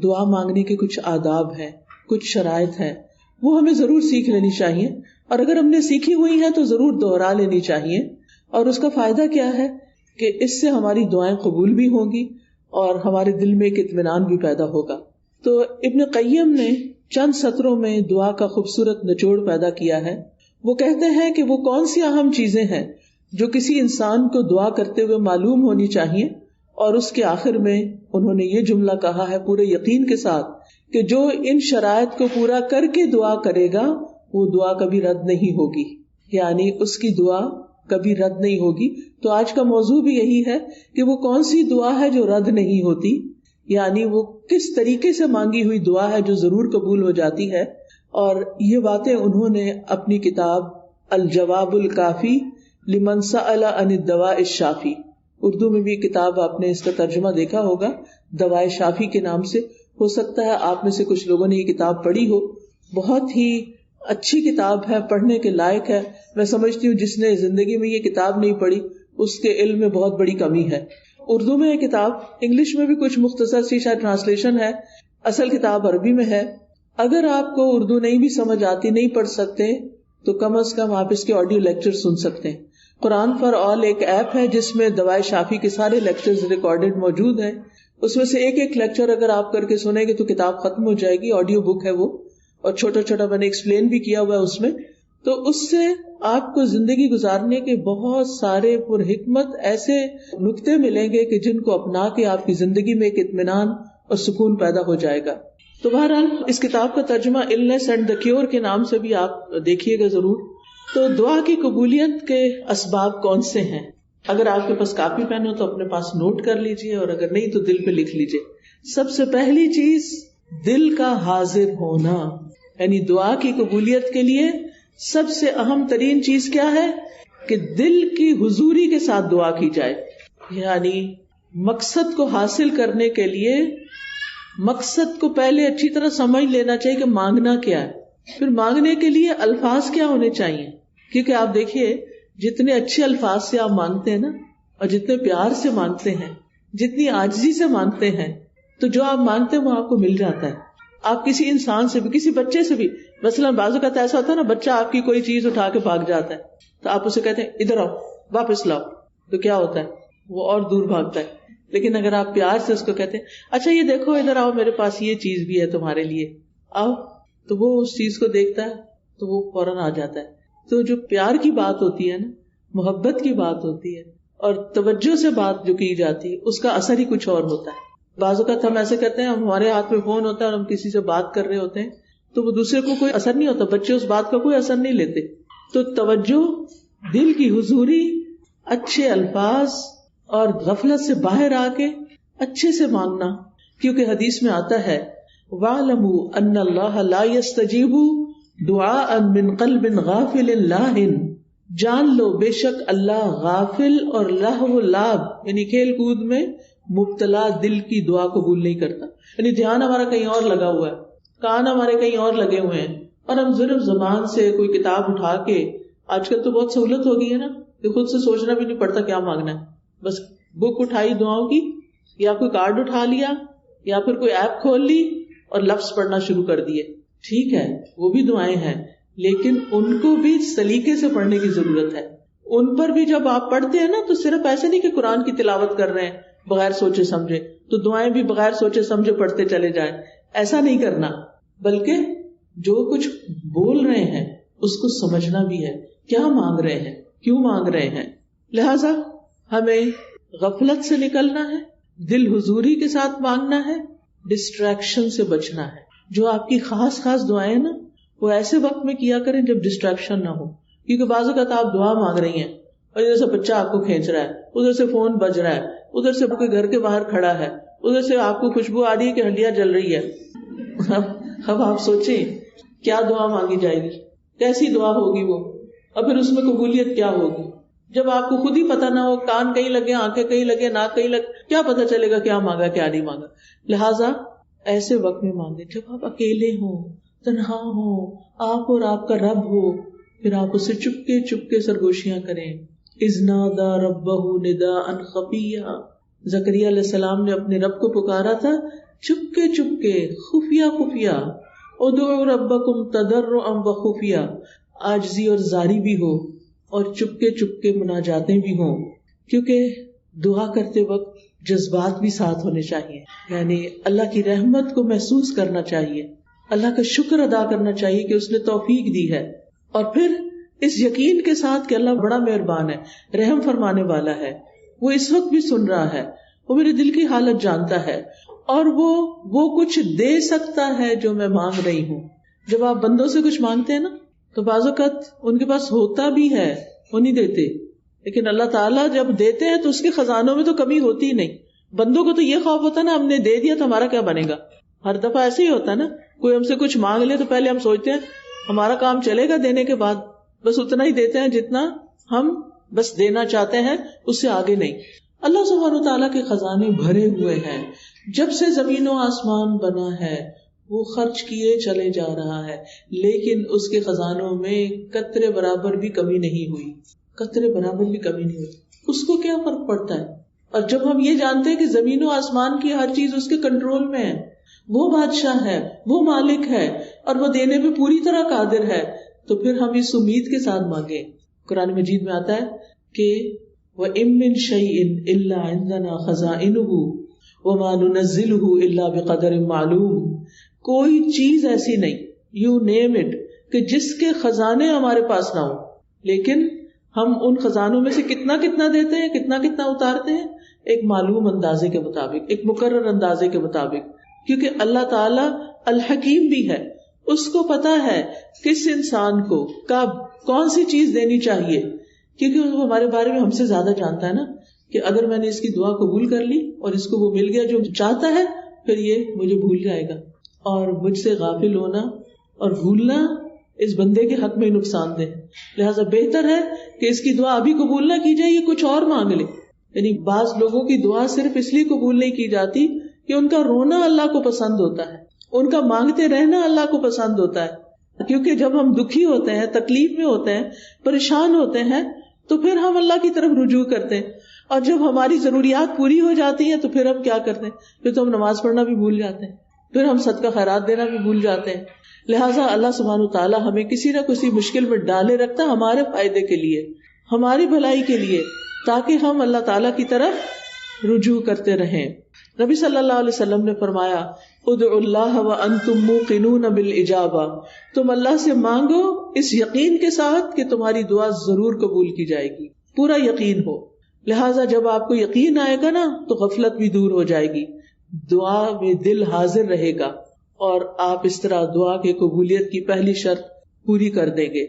دعا مانگنے کے کچھ آداب ہیں، کچھ شرائط ہیں، وہ ہمیں ضرور سیکھ لینی چاہیے، اور اگر ہم نے سیکھی ہوئی ہیں تو ضرور دوہرا لینی چاہیے. اور اس کا فائدہ کیا ہے کہ اس سے ہماری دعائیں قبول بھی ہوں گی اور ہمارے دل میں ایک اطمینان بھی پیدا ہوگا. تو ابن قیم نے چند سطروں میں دعا کا خوبصورت نچوڑ پیدا کیا ہے. وہ کہتے ہیں کہ وہ کون سی اہم چیزیں ہیں جو کسی انسان کو دعا کرتے ہوئے معلوم ہونی چاہیے، اور اس کے آخر میں انہوں نے یہ جملہ کہا ہے پورے یقین کے ساتھ کہ جو ان شرائط کو پورا کر کے دعا کرے گا وہ دعا کبھی رد نہیں ہوگی، یعنی اس کی دعا کبھی رد نہیں ہوگی. تو آج کا موضوع بھی یہی ہے کہ وہ کون سی دعا ہے جو رد نہیں ہوتی، یعنی وہ کس طریقے سے مانگی ہوئی دعا ہے جو ضرور قبول ہو جاتی ہے. اور یہ باتیں انہوں نے اپنی کتاب الجواب الکافی لمن سأل عن الدواء الشافی، اردو میں بھی کتاب آپ نے اس کا ترجمہ دیکھا ہوگا دوائے شافی کے نام سے. ہو سکتا ہے آپ میں سے کچھ لوگوں نے یہ کتاب پڑھی ہو. بہت ہی اچھی کتاب ہے، پڑھنے کے لائق ہے. میں سمجھتی ہوں جس نے زندگی میں یہ کتاب نہیں پڑھی اس کے علم میں بہت بڑی کمی ہے. اردو میں یہ کتاب، انگلش میں بھی کچھ مختصر سی شاید ٹرانسلیشن ہے، اصل کتاب عربی میں ہے. اگر آپ کو اردو نہیں بھی سمجھ آتی، نہیں پڑھ سکتے، تو کم از کم آپ اس کے آڈیو لیکچر سن سکتے ہیں. قرآن فار آل ایک ایپ ہے جس میں دوائے شافی کے سارے لیکچرز ریکارڈڈ موجود ہیں. اس میں سے ایک ایک لیکچر اگر آپ کر کے سنیں گے تو کتاب ختم ہو جائے گی. آڈیو بک ہے وہ، اور چھوٹا چھوٹا میں نے ایکسپلین بھی کیا ہوا ہے اس میں. تو اس سے آپ کو زندگی گزارنے کے بہت سارے پر حکمت ایسے نکتے ملیں گے کہ جن کو اپنا کے آپ کی زندگی میں ایک اطمینان اور سکون پیدا ہو جائے گا. تو بہرحال اس کتاب کا ترجمہ النس اینڈ دا کیور کے نام سے بھی آپ دیکھیے گا ضرور. تو دعا کی قبولیت کے اسباب کون سے ہیں؟ اگر آپ کے پاس کاپی پین ہو تو اپنے پاس نوٹ کر لیجئے، اور اگر نہیں تو دل پہ لکھ لیجئے. سب سے پہلی چیز دل کا حاضر ہونا، یعنی دعا کی قبولیت کے لیے سب سے اہم ترین چیز کیا ہے کہ دل کی حضوری کے ساتھ دعا کی جائے. یعنی مقصد کو حاصل کرنے کے لیے مقصد کو پہلے اچھی طرح سمجھ لینا چاہیے کہ مانگنا کیا ہے. پھر مانگنے کے لیے الفاظ کیا ہونے چاہیے، کیونکہ آپ دیکھیے جتنے اچھے الفاظ سے آپ مانگتے ہیں نا، اور جتنے پیار سے مانگتے ہیں، جتنی عاجزی سے مانگتے ہیں، تو جو آپ مانگتے ہیں وہ آپ کو مل جاتا ہے. آپ کسی انسان سے بھی، کسی بچے سے بھی، مثلا بعض اوقات ایسا ہوتا ہے نا، بچہ آپ کی کوئی چیز اٹھا کے بھاگ جاتا ہے تو آپ اسے کہتے ہیں ادھر آؤ، واپس لاؤ، تو کیا ہوتا ہے؟ وہ اور دور بھاگتا ہے. لیکن اگر آپ پیار سے اس کو کہتے ہیں اچھا یہ دیکھو ادھر آؤ، میرے پاس یہ چیز بھی ہے تمہارے لیے، آؤ، تو وہ اس چیز کو دیکھتا ہے تو وہ فوراً آ جاتا ہے. تو جو پیار کی بات ہوتی ہے نا، محبت کی بات ہوتی ہے، اور توجہ سے بات جو کی جاتی ہے، اس کا اثر ہی کچھ اور ہوتا ہے. بعض اوقات ہم ایسے کرتے ہیں، ہمارے ہاتھ میں فون ہوتا ہے اور ہم کسی سے بات کر رہے ہوتے ہیں تو وہ دوسرے کو کوئی اثر نہیں ہوتا، بچے اس بات کا کوئی اثر نہیں لیتے. تو توجہ، دل کی حضوری، اچھے الفاظ، اور غفلت سے باہر آ کے اچھے سے مانگنا. کیونکہ حدیث میں آتا ہے وَاعْلَمُوا أَنَّ اللَّهَ لَا يَسْتَجِيبُ دُعَاءً مِّن قَلْبٍ غَافِلٍ لَاهٍ، جان لو بے شک اللہ غافل اور لہو لعب یعنی کھیل کود میں مبتلا دل کی دعا قبول نہیں کرتا. یعنی دھیان ہمارا کہیں اور لگا ہوا ہے، کان ہمارے کہیں اور لگے ہوئے ہیں، اور ہم صرف زبان سے کوئی کتاب اٹھا کے، آج کل تو بہت سہولت ہو گئی ہے نا کہ خود سے سوچنا بھی نہیں پڑتا کیا مانگنا ہے، بس بک اٹھائی دعاؤں کی، یا کوئی کارڈ اٹھا لیا، یا پھر کوئی ایپ کھول لی اور لفظ پڑھنا شروع کر دیے. ٹھیک ہے وہ بھی دعائیں ہیں، لیکن ان کو بھی سلیقے سے پڑھنے کی ضرورت ہے. ان پر بھی جب آپ پڑھتے ہیں نا تو صرف ایسے نہیں کہ قرآن کی تلاوت کر رہے ہیں بغیر سوچے سمجھے تو دعائیں بھی بغیر سوچے سمجھے پڑھتے چلے جائیں، ایسا نہیں کرنا، بلکہ جو کچھ بول رہے ہیں اس کو سمجھنا بھی ہے، کیا مانگ رہے ہیں، کیوں مانگ رہے ہیں. لہذا ہمیں غفلت سے نکلنا ہے، دل حضوری کے ساتھ مانگنا ہے، ڈسٹریکشن سے بچنا ہے. جو آپ کی خاص خاص دعائیں نا وہ ایسے وقت میں کیا کریں جب ڈسٹریکشن نہ ہو. کیونکہ بعض اوقات آپ دعا مانگ رہی ہیں اور ادھر سے بچہ آپ کو کھینچ رہا ہے، ادھر سے فون بج رہا ہے، ادھر سے کوئی گھر کے باہر کھڑا ہے، ادھر سے آپ کو خوشبو آ رہی ہے کہ ہنڈیاں جل رہی ہے. اب آپ سوچیں کیا دعا مانگی جائے گی، کیسی دعا ہوگی وہ، اور پھر اس میں قبولیت کیا ہوگی. جب آپ کو خود ہی پتہ نہ ہو، کان کہیں لگے، آنکھیں کہیں لگے، ناک کہیں لگے، کیا پتہ چلے گا کیا مانگا کیا نہیں مانگا. لہٰذا ایسے وقت میں مانگے جب آپ اکیلے ہوں، تنہا ہوں، آپ اور آپ کا رب ہو، پھر آپ اسے چپکے چپکے سرگوشیاں کریں. اذ نادى ربه نداء خفيا، زکریا علیہ السلام نے اپنے رب کو پکارا تھا چپکے خفیہ خفیہ، ادعوا ربکم تضرعا وخفیہ، عاجزی اور زاری بھی ہو اور چپکے مناجاتیں بھی ہوں، کیونکہ دعا کرتے وقت جذبات بھی ساتھ ہونے چاہیے، یعنی اللہ کی رحمت کو محسوس کرنا چاہیے، اللہ کا شکر ادا کرنا چاہیے کہ اس نے توفیق دی ہے، اور پھر اس یقین کے ساتھ کہ اللہ بڑا مہربان ہے، رحم فرمانے والا ہے، وہ اس وقت بھی سن رہا ہے، وہ میرے دل کی حالت جانتا ہے، اور وہ کچھ دے سکتا ہے جو میں مانگ رہی ہوں۔ جب آپ بندوں سے کچھ مانگتے ہیں نا تو بعض اوقات ان کے پاس ہوتا بھی ہے، وہ نہیں دیتے، لیکن اللہ تعالیٰ جب دیتے ہیں تو اس کے خزانوں میں تو کمی ہوتی ہی نہیں۔ بندوں کو تو یہ خوف ہوتا ہے نا، ہم نے دے دیا تو ہمارا کیا بنے گا، ہر دفعہ ایسے ہی ہوتا ہے نا، کوئی ہم سے کچھ مانگ لے تو پہلے ہم سوچتے ہیں ہمارا کام چلے گا دینے کے بعد، بس اتنا ہی دیتے ہیں جتنا ہم بس دینا چاہتے ہیں، اس سے آگے نہیں۔ اللہ سبحانہ و تعالیٰ کے خزانے بھرے ہوئے ہیں، جب سے زمین و آسمان بنا ہے وہ خرچ کیے چلے جا رہا ہے، لیکن اس کے خزانوں میں قطرے برابر بھی کمی نہیں ہوئی، قطرے برابر بھی کمی نہیں ہوئی۔ اس کو کیا فرق پڑتا ہے؟ اور جب ہم یہ جانتے ہیں کہ زمین و آسمان کی ہر چیز اس کے کنٹرول میں ہے، وہ بادشاہ ہے، وہ مالک ہے، اور وہ دینے پہ پوری طرح قادر ہے، تو پھر ہم اس امید کے ساتھ مانگیں۔ قرآن مجید میں آتا ہے کہ وَإِن مِّن شَيْءٍ إِلَّا عِندَنَا خَزَائِنُهُ وَمَا نُنَزِّلُهُ إِلَّا بِقَدَرٍ مَّعْلُومٍ، کوئی چیز ایسی نہیں، یو نیم اٹ، کہ جس کے خزانے ہمارے پاس نہ ہو، لیکن ہم ان خزانوں میں سے کتنا دیتے ہیں، کتنا اتارتے ہیں، ایک معلوم اندازے کے مطابق، ایک مقرر اندازے کے مطابق، کیونکہ اللہ تعالیٰ الحکیم بھی ہے، اس کو پتا ہے کس انسان کو کب کون سی چیز دینی چاہیے، کیونکہ وہ ہمارے بارے میں ہم سے زیادہ جانتا ہے نا، کہ اگر میں نے اس کی دعا قبول کر لی اور اس کو وہ مل گیا جو چاہتا ہے، پھر یہ مجھے بھول جائے گا، اور مجھ سے غافل ہونا اور بھولنا اس بندے کے حق میں نقصان دہ، لہٰذا بہتر ہے کہ اس کی دعا ابھی قبول نہ کی جائے، یہ کچھ اور مانگ لے۔ یعنی بعض لوگوں کی دعا صرف اس لیے قبول نہیں کی جاتی کہ ان کا رونا اللہ کو پسند ہوتا ہے، ان کا مانگتے رہنا اللہ کو پسند ہوتا ہے، کیونکہ جب ہم دکھی ہوتے ہیں، تکلیف میں ہوتے ہیں، پریشان ہوتے ہیں، تو پھر ہم اللہ کی طرف رجوع کرتے ہیں، اور جب ہماری ضروریات پوری ہو جاتی ہیں تو پھر ہم کیا کرتے ہیں، پھر تو ہم نماز پڑھنا بھی بھول جاتے ہیں، پھر ہم صدقہ خیرات دینا بھی بھول جاتے ہیں۔ لہٰذا اللہ سبحانہ وتعالیٰ ہمیں کسی نہ کسی مشکل میں ڈالے رکھتا ہمارے فائدے کے لیے، ہماری بھلائی کے لیے، تاکہ ہم اللہ تعالیٰ کی طرف رجوع کرتے رہیں۔ نبی صلی اللہ علیہ وسلم نے فرمایا ادعوا اللہ وانتم موقنون بالاجابہ، تم اللہ سے مانگو اس یقین کے ساتھ کہ تمہاری دعا ضرور قبول کی جائے گی، پورا یقین ہو۔ لہٰذا جب آپ کو یقین آئے گا نا تو غفلت بھی دور ہو جائے گی، دعا میں دل حاضر رہے گا، اور آپ اس طرح دعا کی قبولیت کی پہلی شرط پوری کر دیں گے۔